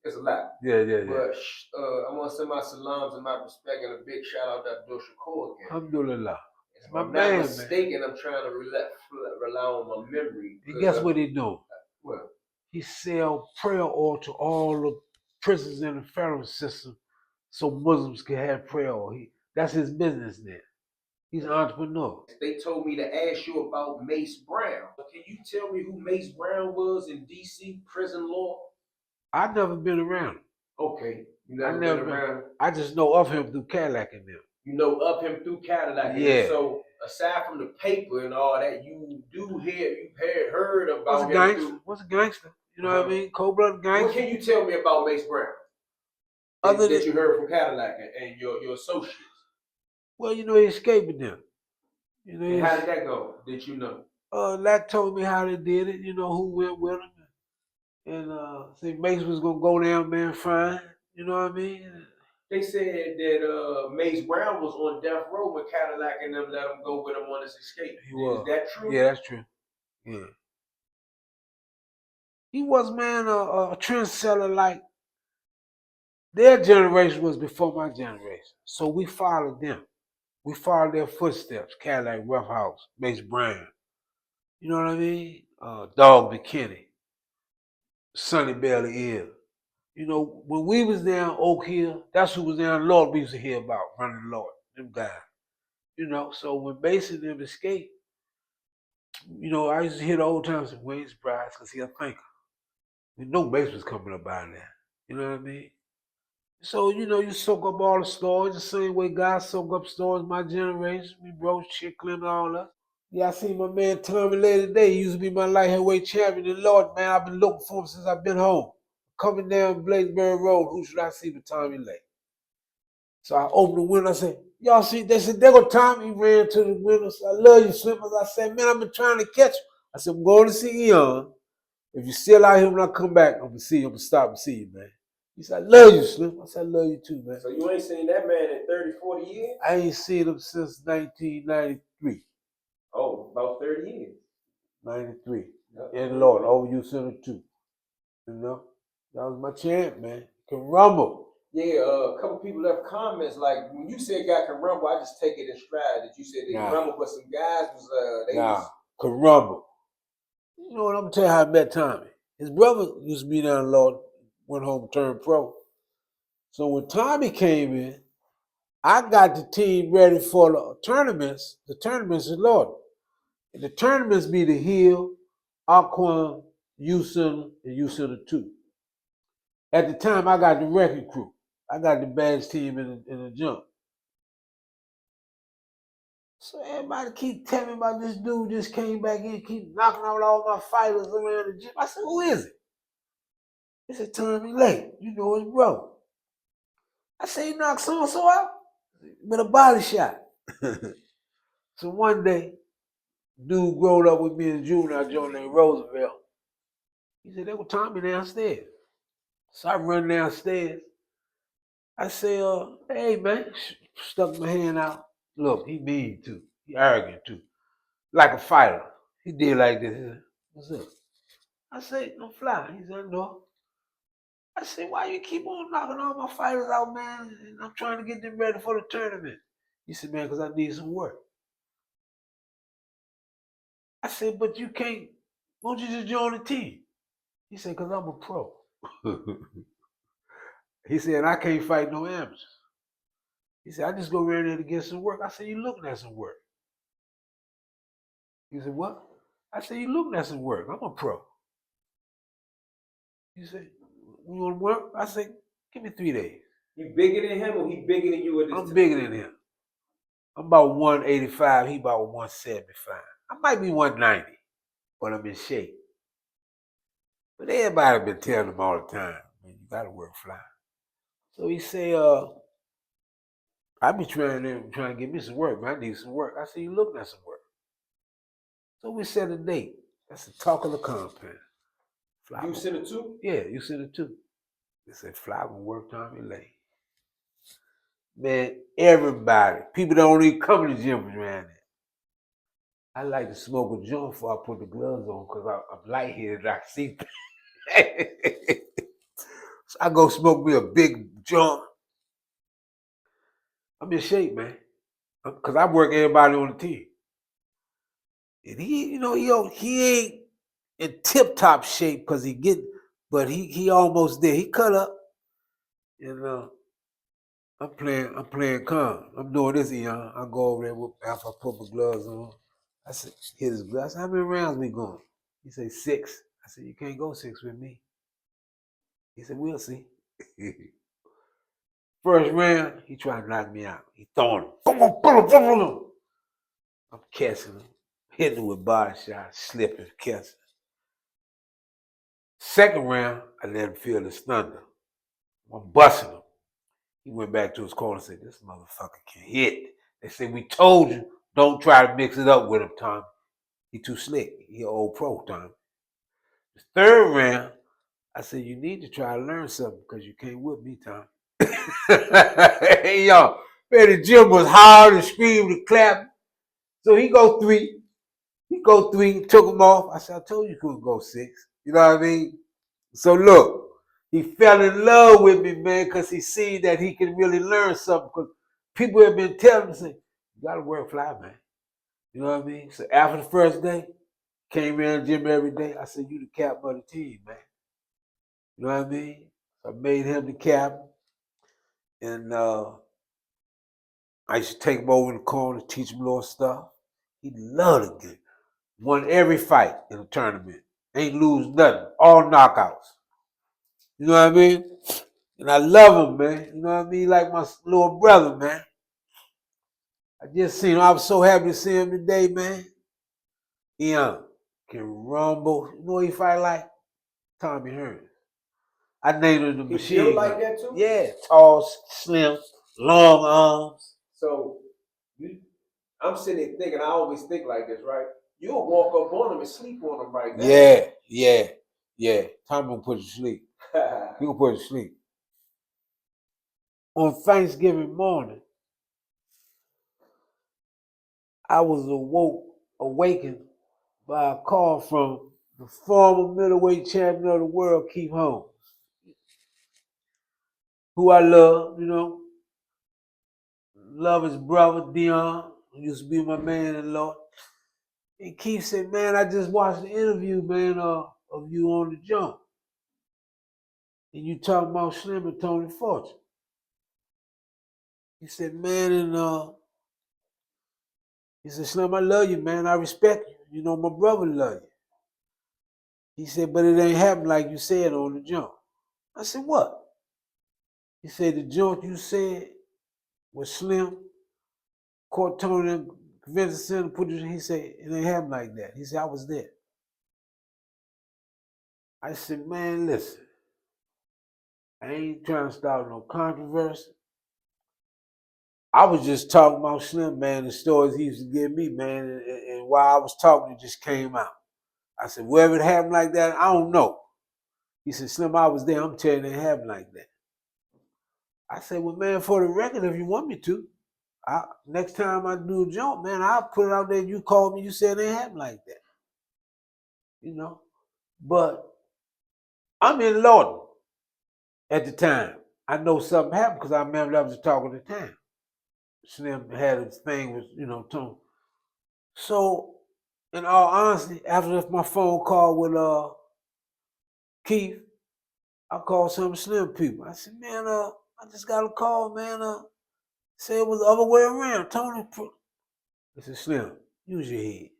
It's a lot. Yeah. But I want to send my salams and my respect and a big shout out to Abdul Shakur again. Alhamdulillah. If I'm not mistaken, I'm trying to rely on my memory. And guess what he do? What? He sell prayer oil to all the prisons in the federal system so Muslims can have prayer oil. That's his business there. He's an entrepreneur. They told me to ask you about Mace Brown. Can you tell me who Mace Brown was in D.C. prison law? I've never been around him. Okay. You never been around him? I just know of him through Cadillac and them. You know of him through Cadillac and them. So aside from the paper and all that, you've heard about him through... What's a gangster? You know what I mean? Cold-blooded gangster. What can you tell me about Mace Brown? That you heard from Cadillac and your associates? Well, you know, he escaped with them. You know, and how did that go? Did you know? That told me how they did it. You know, who went with him. And see, Mace was gonna go down, man, fine. You know what I mean? They said that Mace Brown was on death row when Cadillac and them let him go with him on his escape. Is that true? Yeah, that's true. Yeah. He was, man, a trendsetter. Like their generation was before my generation, so we followed them. We followed their footsteps. Cadillac, Rough House, Mace Brown. You know what I mean? Dog McKinney, Sonny Belly Hill. You know, when we was down Oak Hill, that's who was down Lord we used to hear about, running Lord, them guys. You know, so when Mace and them escaped, you know, I used to hear the old times of Wayne's Brides because he a thinker. We know Mace was coming up out of there. You know what I mean? So, you know, you soak up all the stories the same way God soak up stories my generation. We broke Chickling, all that. Yeah, I seen my man Tommy Lay today. He used to be my light heavyweight champion. And Lord, man, I've been looking for him since I've been home. Coming down Bladesbury Road, who should I see but Tommy Lay? So I opened the window. I said, y'all see, they said, there go Tommy. He ran to the window. So I love you, Slippers. I said, man, I've been trying to catch you. I said, I'm going to see Eon. If you're still out here when I come back, I'm going to see you. I'm going to stop and see you, man. He said, I love you, Slim. I said, I love you too, man. So you ain't seen that man in 30, 40 years? I ain't seen him since 1993. Oh, about 30 years. 93. And Lord, over you Center 2. You know? That was my champ, man. Can rumble. Yeah, a couple people left comments like when you said guy can rumble, I just take it in stride that you said they can rumble, but some guys was can rumble. You know what, I'm gonna tell you how I met Tommy. His brother used to be down in Lord, went home and turned pro. So when Tommy came in, I got the team ready for the tournaments. The tournaments in Lord. And the tournaments be the Hill, Aquan, U Center, and U Center 2. At the time, I got the wrecking crew. I got the baddest team in the jump. So everybody keep telling me about this dude just came back in, keep knocking out all my fighters around the gym. I said, who is it? He said, Tommy Lake. You know his brother. I said, you knocked so-and-so out? With a body shot. So one day, dude growed up with me in juvenile joint named Roosevelt. He said, there was Tommy downstairs. So I run downstairs. I say, hey, man, stuck my hand out. Look, he mean too. He arrogant too. Like a fighter. He did like this. He said, what's up? I said, don't fly. He said, no. I said, why you keep on knocking all my fighters out, man? And I'm trying to get them ready for the tournament. He said, man, because I need some work. I said, but you can't. Why don't you just join the team? He said, because I'm a pro. He said, I can't fight no amateurs. He said, I just go around there to get some work. I said, you looking at some work? He said, what? I said, you looking at some work. I'm a pro. He said, you want to work? I said, give me 3 days. You bigger than him or he bigger than you at this time? I'm bigger than him. I'm about 185. He about 175. I might be 190, but I'm in shape. But everybody been telling him all the time, man, you got to work fly. So he say, I be trying to get me some work, man. I need some work. I said, you looking at some work. So we set a date. That's the talk of the compound. Fly you sent it too? Yeah, you sent it too. They said, Fly will work Tommy Lay. Man, everybody, people don't even come to the gym around there. I like to smoke a joint before I put the gloves on because I'm lightheaded. I see things. So I go smoke me a big joint. I'm in shape, man. Because I work everybody on the team. And he, he ain't in tip-top shape because but he almost there. He cut up. And I'm playing calm. I'm doing this, I go over there after I put my gloves on. I said, hit his gloves. How many rounds we going? He said 6. I said, you can't go 6 with me. He said, we'll see. First round, he tried to knock me out. He throwing him. I'm catching him, hitting him with body shots, slipping, catching. Second round, I let him feel his thunder. I'm busting him. He went back to his corner and said, this motherfucker can hit. They said, we told you, don't try to mix it up with him, Tom. He too slick. He an old pro, Tom. The third round, I said, you need to try to learn something because you can't whip me, Tom. Hey, y'all. Man, the gym was hard and screamed and clapped. So he go 3. Took him off. I said, I told you couldn't go 6. You know what I mean? So look, he fell in love with me, man, because he seen that he can really learn something. Because people have been telling me, say, you got to work fly, man. You know what I mean? So after the first day, came in the gym every day. I said, you the captain of the team, man. You know what I mean? So I made him the captain. And I used to take him over in the corner, teach him a little stuff. He loved the game. Won every fight in the tournament. Ain't lose nothing. All knockouts. You know what I mean? And I love him, man. You know what I mean? Like my little brother, man. I just seen him. I was so happy to see him today, man. He can rumble. You know what he fight like? Tommy Hearns. I named him the machine. He built like that too? Yeah, tall, slim, long arms. So I'm sitting there thinking, I always think like this, right? You'll walk up on him and sleep on him right now. Yeah. Tommy gonna put you to sleep. He gonna put you to sleep. On Thanksgiving morning, I was awakened by a call from the former middleweight champion of the world, Keith Holmes, who I love, love his brother, Dion, who used to be my man-in-law. And Keith said, man, I just watched the interview, man, of you on the jump. And you talking about Slim and Tony Fortune. He said, man, he said, Slim, I love you, man. I respect you. You know, my brother love you. He said, but it ain't happened like you said on the jump. I said, what? He said, the jump you said was Slim, caught Tony and convinced him to put it, he said, it ain't happened like that. He said, I was there. I said, man, listen, I ain't trying to start no controversy. I was just talking about Slim, man, the stories he used to give me, man, and while I was talking, it just came out. I said, wherever it happened like that, I don't know. He said, Slim, I was there. I'm telling you, it happened like that. I said, well, man, for the record, if you want me to, next time I do a jump, man, I'll put it out there. You called me, you said it happened like that. But I'm in Lorton at the time. I know something happened because I remember that was the talk of the time. Slim had his thing with, Tony. So, in all honesty, after my phone call with Keith, I called some Slim people. I said, man, I just got a call, man. Say it was the other way around. Tony, I said, Slim, use your head.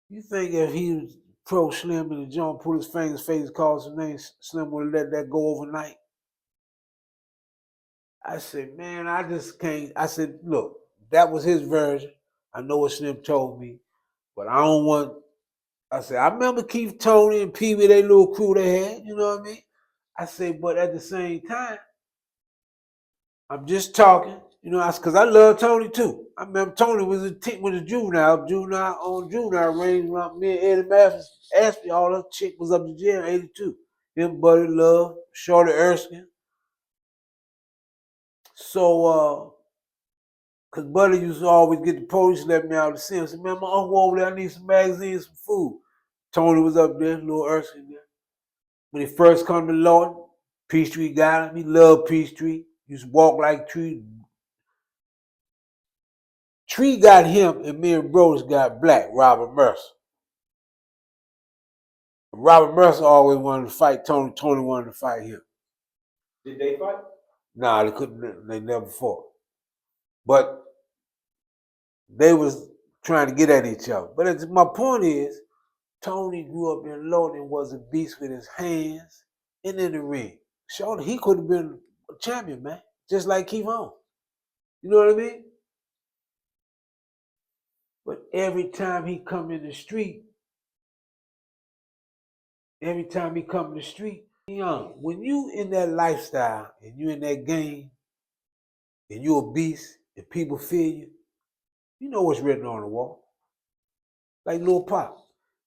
You think if he was pro Slim and the John put his fingers, face, called his name, Slim would have let that go overnight? I said, man, I just can't. I said, look, that was his version. I know what Slim told me, but I don't want. I said, I remember Keith, Tony, and Pee Wee, they little crew they had, you know what I mean? I said, but at the same time, I'm just talking, because I love Tony too. I remember Tony was a juvenile range around me and Eddie Mathis. Asked me, all that chick was up to jail in 82. Him, Buddy Love, Shorty Erskine. So, because Buddy used to always get the police let me out of the scene. I said, man, my uncle over there, I need some magazines, some food. Tony was up there, little Erskine there. When he first come to Lorton, Peachtree got him. He loved Peachtree. Used to walk like Tree. Tree got him, and me and Bros got Black, Robert Mercer. Robert Mercer always wanted to fight Tony. Tony wanted to fight him. Did they fight? Nah, they couldn't. They never fought. But they was trying to get at each other. But my point is, Tony grew up in Lorton and was a beast with his hands and in the ring. Sure, he could have been a champion, man, just like Keith Holmes. You know what I mean? But every time he come in the street, when you in that lifestyle and you in that game and you a beast and people feel you, you know what's written on the wall. Like Lil Pop.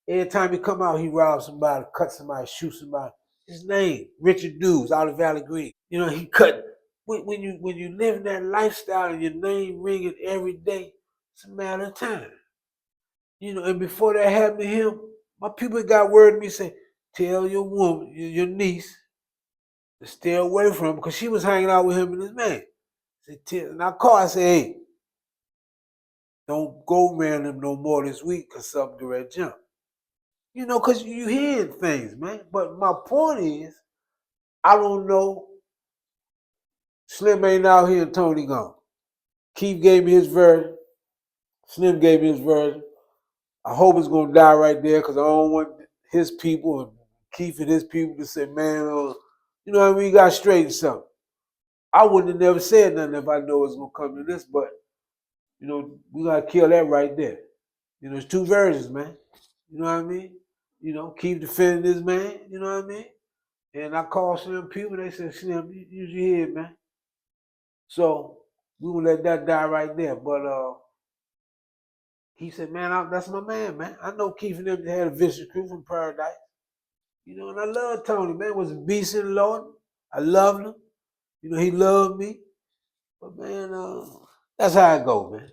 Every time he come out, he rob somebody, cut somebody, shoot somebody. His name, Richard Dews, out of Valley Green. You know, he cut. When you live in that lifestyle and your name ringing every day, it's a matter of time. You know, and before that happened to him, my people got word to me say, tell your woman, your niece, to stay away from him because she was hanging out with him and his man. And I called, I said, hey, don't go marrying him no more this week because something direct jump. You know, because you hearing things, man. But my point is, I don't know. Slim ain't out here and Tony gone. Keith gave me his version. Slim gave me his version. I hope it's going to die right there because I don't want his people and Keith and his people to say, man, you know what I mean? You got to straighten something. I wouldn't have never said nothing if I know it's going to come to this, but, you know, we got to kill that right there. You know, there's two versions, man. You know what I mean? You know, Keith defending this man, you know what I mean? And I called Slim people, they said, Slim, use your head, man. So we will let that die right there. But he said, man, that's my man. I know Keith and them had a vicious crew from Paradise. You know, and I love Tony, man. Was a beast in the Lord. I loved him. You know, he loved me. But man, that's how it go, man.